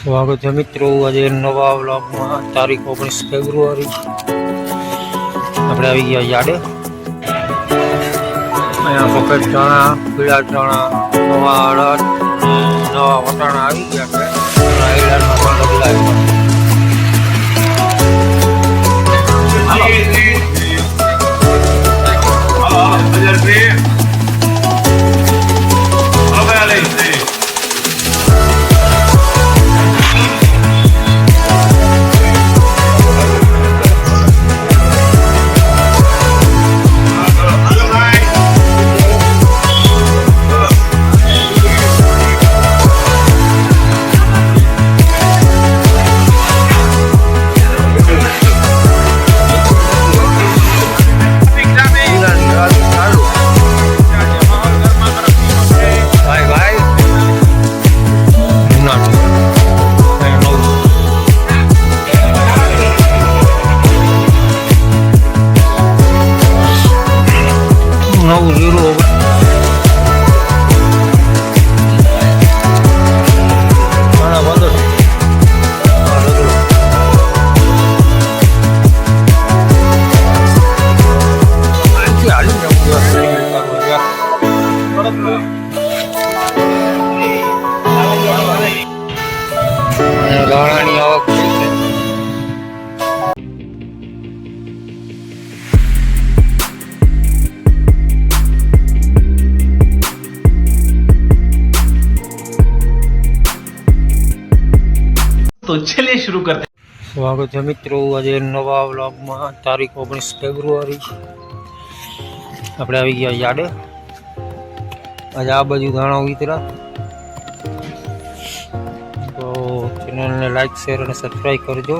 સ્વાગત છે મિત્રો આજે નવા વ્લોગમાં તારીખ 19 ફેબ્રુઆરી આપણે આવી ગયા યાર્ડે। અહીંયા સફેદ ચણા, પીળા ચણા, નવા અડદ, નવા વટાણા આવી ગયા છે। આઈલાનમાં પણ બદલાય ગાણાની આવક થઈ છે। तो चलिए शुरू करते हैं। સ્વાગત છે મિત્રો આજે નવા વ્લોગમાં તારીખ 19 ફેબ્રુઆરી આપણે આવી ગયા યાર્ડે। આજે આ બાજુ ધાણા ઉતરા તો ચેનલને લાઈક શેર અને સબસ્ક્રાઈબ કરજો।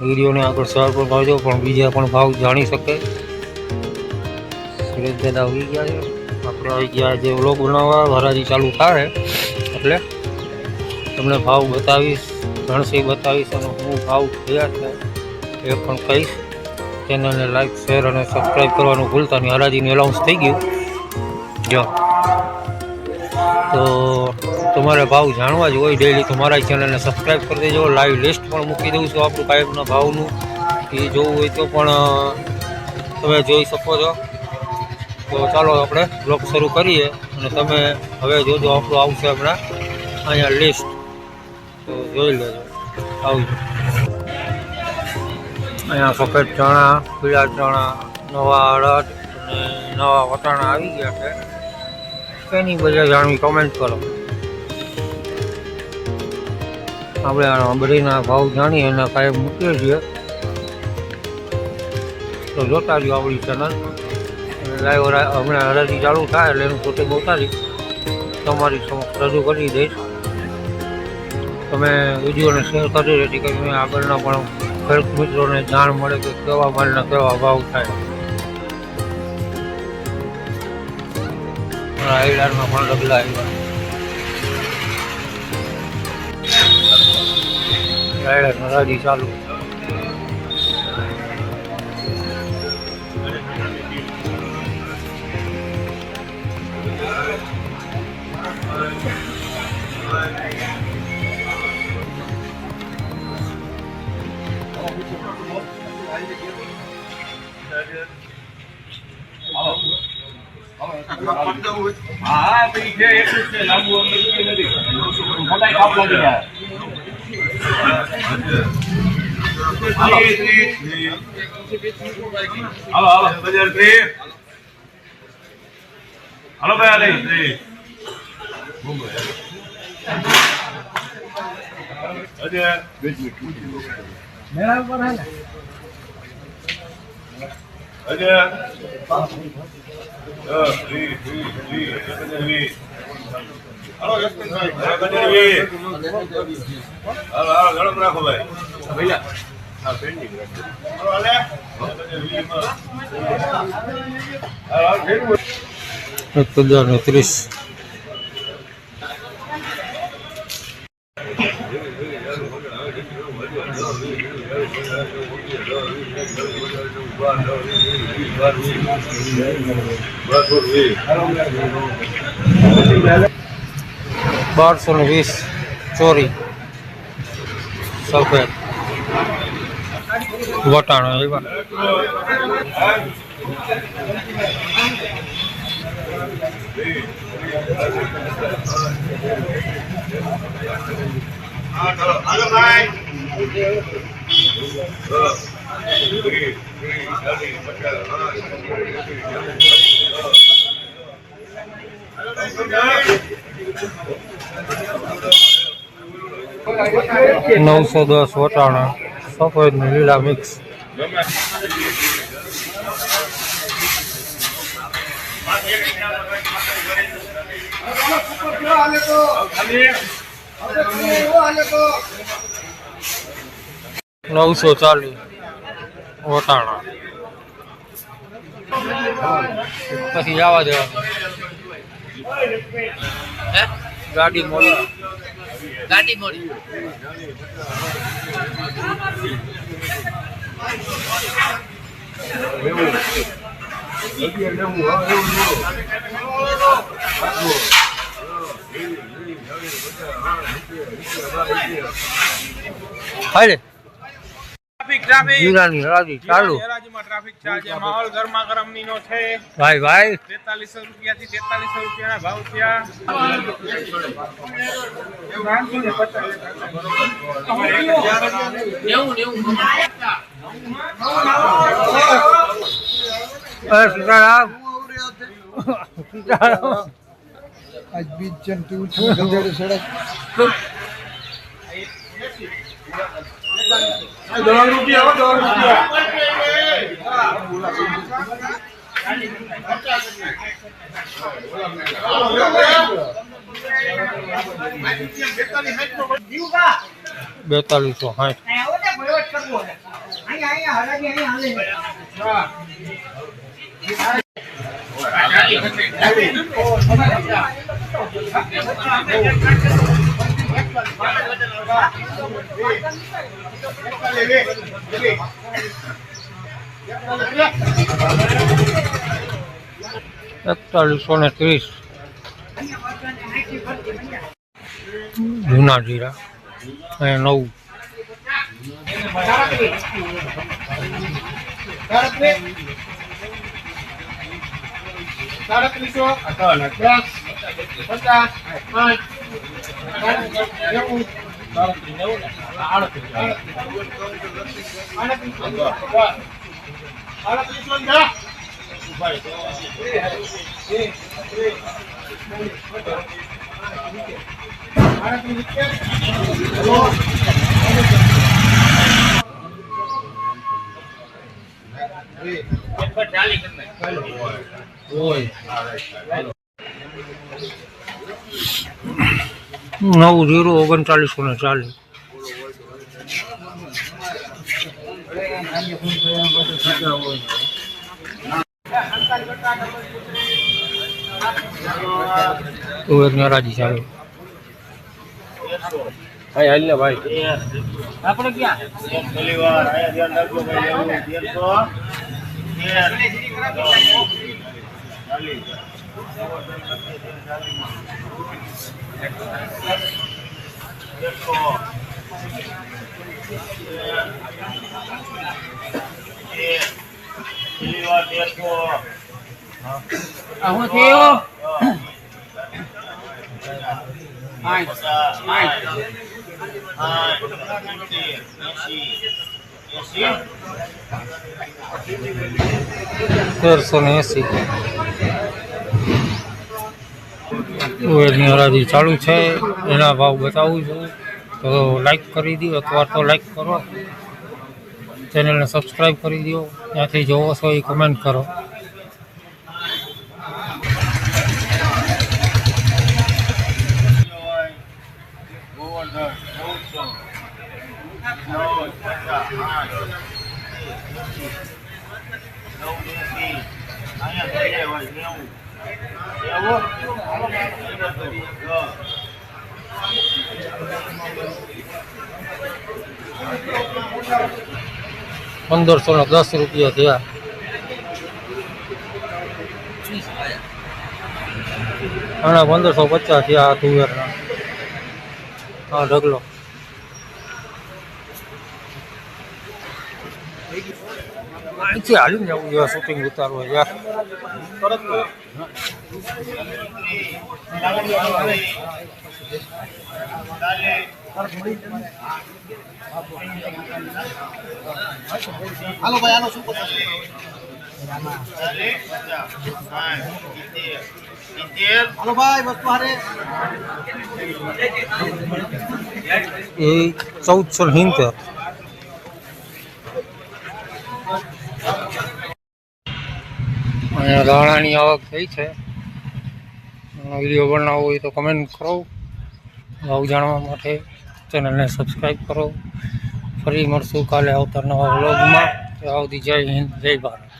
વિડીયોને આગળ શેર પણ કરજો પણ બીજા પણ ભાવ જાણી શકે। સુરેશ દાદા આવી ગયા છે, આપણે આવી ગયા જે વ્લોગ બનાવવા હરાજી ચાલુ થાય એટલે તમને ભાવ બતાવીશ, ગણસી બતાવીશ અને હું ભાવ થયા છે એ પણ કહીશ। ચેનલને લાઈક શેર અને સબસ્ક્રાઈબ કરવાનું ભૂલતા નહીં। હરાજીનું એલાઉન્સ થઈ ગયું જો તો તમારે ભાવ જાણવા જ હોય ડેઈલી તો મારા ચેનલને સબસ્ક્રાઈબ કરી દેજો। લાઈવ લિસ્ટ પણ મૂકી દઉં છું આપણું કાયમના ભાવનું, એ જોવું હોય તો પણ તમે જોઈ શકો છો। તો ચાલો આપણે બ્લોગ શરૂ કરીએ અને તમે હવે જોજો આપણું આવશે હમણાં અહીંયા લિસ્ટ, તો જોઈ લેજો આવજો। અહીંયા સફેદ ચણા, પીળા ચણા, નવા અડદ અને નવા વટાણા આવી ગયા છે। એની બધા જાણવી કમેન્ટ કરો। આપણે બધાના ભાવ જાણીએ એના કાયમ મૂકીએ છીએ તો જોતા રહ્યો આપણી ચેનલ। લાઈવ હમણાં હરાજી ચાલુ થાય એટલે એનું શૂટિંગ ઉતારી તમારી સમક્ષ રજૂ કરી દઈશ। તમે વિડીયોને શેર કરી જેથી કરીને આગળના પણ ખેડૂત મિત્રોને જાણ મળે કે કેવા માલના કેવા ભાવ થાય। આઈલાનમાં પણ ડગલા આવ્યા, હરાજી ચાલુ। हाँ पीछे एक से लागू नहीं बताई आप लग गया हेलो हेलो बजर पे हेलो भाई अरे अजय मेरा ऊपर है ना अजय हेलो हेलो गरम રાખો ભાઈ ભૈયા હા પેન્ડિંગ રાખો हेलो હાલે 1030 1220 ચોરી સફેદ વટાણા એવા. હાલો ભાઈ. નવસો 10 વટાણા સફેદ ને લીલા મિક્સ. નવસો 40 વટાણા. પછી જવા દેવાનું. ગાડી મોડી. હાલે ટ્રાફિક જીરાની હરાજી ચાલુ. હરાજીમાં ટ્રાફિક છે. આજે માહોલ ગરમા ગરમની નો છે. ભાઈ ભાઈ 4300 રૂપિયાથી 4300 રૂપિયાના ભાવ થયા. સીતારામ. સીતારામ. આજ બીજ જંતુ ગંજારી સડક બેતાલીસો 60. એકતાલીસો ને 30 જૂના જીરા અને 9 નવું જીરું 3940. તુવેરની હરાજી ચાલુ. ભાઈ હાલ ને ભાઈ. આપણે ક્યાં પરિવાર આયા ધ્યાન રાખજો ભાઈ. હું થયો તેરસો ને 80. તુવેરની હરાજી ચાલુ છે. એના ભાવ બતાવું છું તો લાઈક કરી દો અથવા તો લાઈક કરો. ચેનલને સબસ્ક્રાઈબ કરી દો. ત્યાંથી જોવો છો એ કમેન્ટ કરો. ₹1510 થયા. આના 1550 થયા તુવેરના. હા ઢગલો અહીંથી હાલીને જવું જોઈએ શૂટિંગ ઉતારવા યાર હાલો ભાઈ હાલો શું કરો હાલો ભાઈ વસ્તુ હારે એ 1470 અહીંયા ધાણાની આવક થઈ છે વિડીયો બનાવવો હોય તો કમેન્ટ કરો ભાવ જાણવા માટે ચેનલને સબસ્ક્રાઈબ કરો ફરી મળશું કાલે આવતા નવા વ્લોગમાં ત્યાં સુધી જય હિન્દ જય ભારત